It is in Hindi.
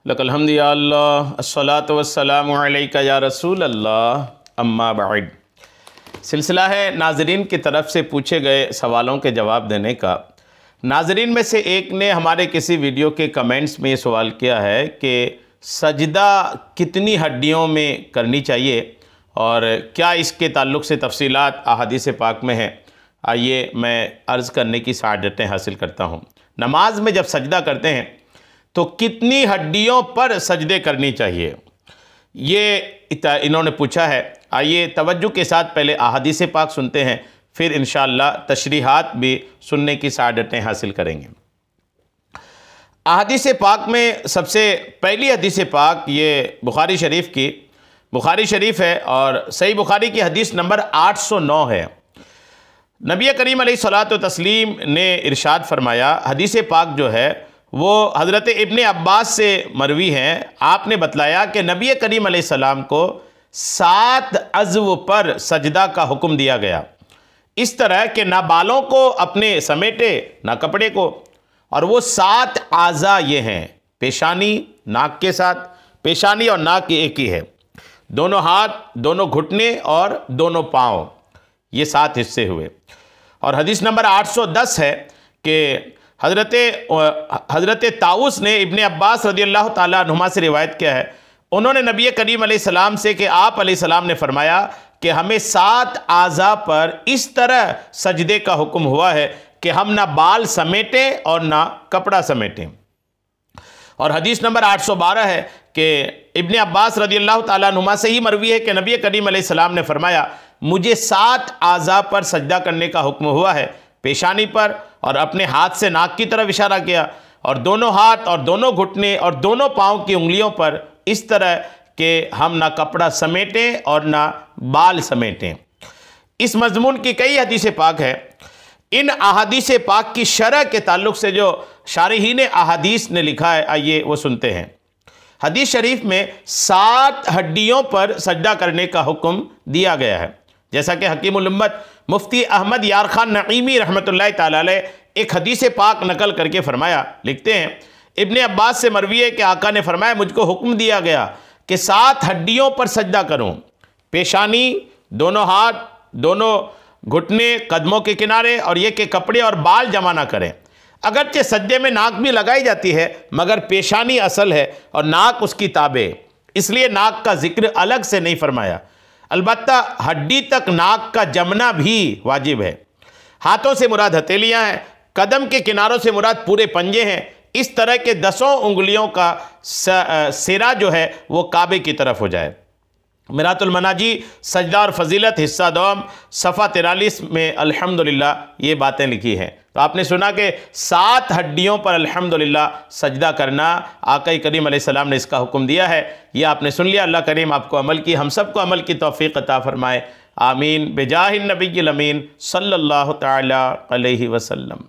लकल हम्द या अल्लाह अस्सलातु वस्सलामु अलैका या रसूल अल्लाह अम्मा बाद। सिलसिला है नाज़रीन की तरफ से पूछे गए सवालों के जवाब देने का। नाज़रीन में से एक ने हमारे किसी वीडियो के कमेंट्स में ये सवाल किया है कि सजदा कितनी हड्डियों में करनी चाहिए और क्या इसके ताल्लुक़ से तफसीलात अहादीस पाक में है। आइए मैं अर्ज़ करने की सआदतें हासिल करता हूँ। नमाज में जब सजदा करते हैं तो कितनी हड्डियों पर सजदे करनी चाहिए, ये इन्होंने पूछा है। आइए तवज्जो के साथ पहले अहादीस पाक सुनते हैं, फिर इंशाअल्लाह तशरीहात भी सुनने की सआदतें हासिल करेंगे। अहादीस पाक में सबसे पहली हदीस पाक ये बुखारी शरीफ है और सही बुखारी की हदीस नंबर 809 है। नबी करीम अलैहिस्सलातु तस्लीम ने इरशाद फरमाया, हदीस पाक जो है वो हज़रत इब्ने अब्बास से मरवी हैं। आपने बतलाया कि नबी करीम अलैहिस्सलाम को 7 अज़्व पर सजदा का हुक्म दिया गया, इस तरह कि ना बालों को अपने समेटे ना कपड़े को। और वो 7 आज़ा ये हैं, पेशानी नाक के साथ, पेशानी और नाक एक ही है, दोनों हाथ, दोनों घुटने और दोनों पाँव, ये 7 हिस्से हुए। और हदीस नंबर 810 है कि हज़रत ताऊस ने इब्ने अब्बास रज़ियल्लाहु ताला अन्हुमा से रिवायत किया है, उन्होंने नबी करीम अलैहिस्सलाम से कि आप अलैहिस्सलाम ने फरमाया कि हमें 7 आज़ा पर इस तरह सजदे का हुक्म हुआ है कि हम ना बाल समेटें और ना कपड़ा समेटें। और हदीस नंबर 812 है कि इब्ने अब्बास रज़ियल्लाहु ताला अन्हुमा से ही मरवी है कि नबी करीम अलैहिस्सलाम ने फरमाया, मुझे 7 आज़ा पर सजदा करने का हुक्म हुआ है, पेशानी पर, और अपने हाथ से नाक की तरफ इशारा किया, और दोनों हाथ और दोनों घुटने और दोनों पाँव की उंगलियों पर, इस तरह कि हम ना कपड़ा समेटें और ना बाल समेटें। इस मजमून की कई हदीस पाक है। इन अहादीस पाक की शरह के ताल्लुक़ से जो शारहीन अहादीस ने लिखा है, आइए वो सुनते हैं। हदीस शरीफ में 7 हड्डियों पर सजदा करने का हुक्म दिया गया है, जैसा कि हकीमुल उम्मत मुफ्ती अहमद यार खान नईमी रहमतुल्लाह ताला अलैह एक हदीस पाक नकल करके फरमाया, लिखते हैं, इब्ने अब्बास से मरवी है कि आका ने फरमाया, मुझको हुक्म दिया गया कि 7 हड्डियों पर सजदा करूं, पेशानी, दोनों हाथ, दोनों घुटने, कदमों के किनारे, और ये कि कपड़े और बाल जमा ना करें। अगरचे सजदे में नाक भी लगाई जाती है, मगर पेशानी असल है और नाक उसकी ताबे, इसलिए नाक का जिक्र अलग से नहीं फरमाया। अलबत्ता हड्डी तक नाक का जमना भी वाजिब है। हाथों से मुराद हथेलियां हैं, कदम के किनारों से मुराद पूरे पंजे हैं। इस तरह के 10 उंगलियों का सिरा जो है वो काबे की तरफ हो जाए। मिरातुल मनाजी सजदा और फजीलत हिस्सा 2 सफ़ा 43 में अल्हम्दुलिल्लाह ये बातें लिखी हैं। तो आपने सुना कि 7 हड्डियों पर अल्हम्दुलिल्लाह सजदा करना आका करीम अलैहिस्सलाम ने इसका हुक्म दिया है। ये आपने सुन लिया। अल्लाह करीम आपको अमल की, हम सबको अमल की तौफीक अता फरमाए। आमीन। बेजाहिन नबील अमीन सल्लल्लाहु तआला अलैहि वसल्लम।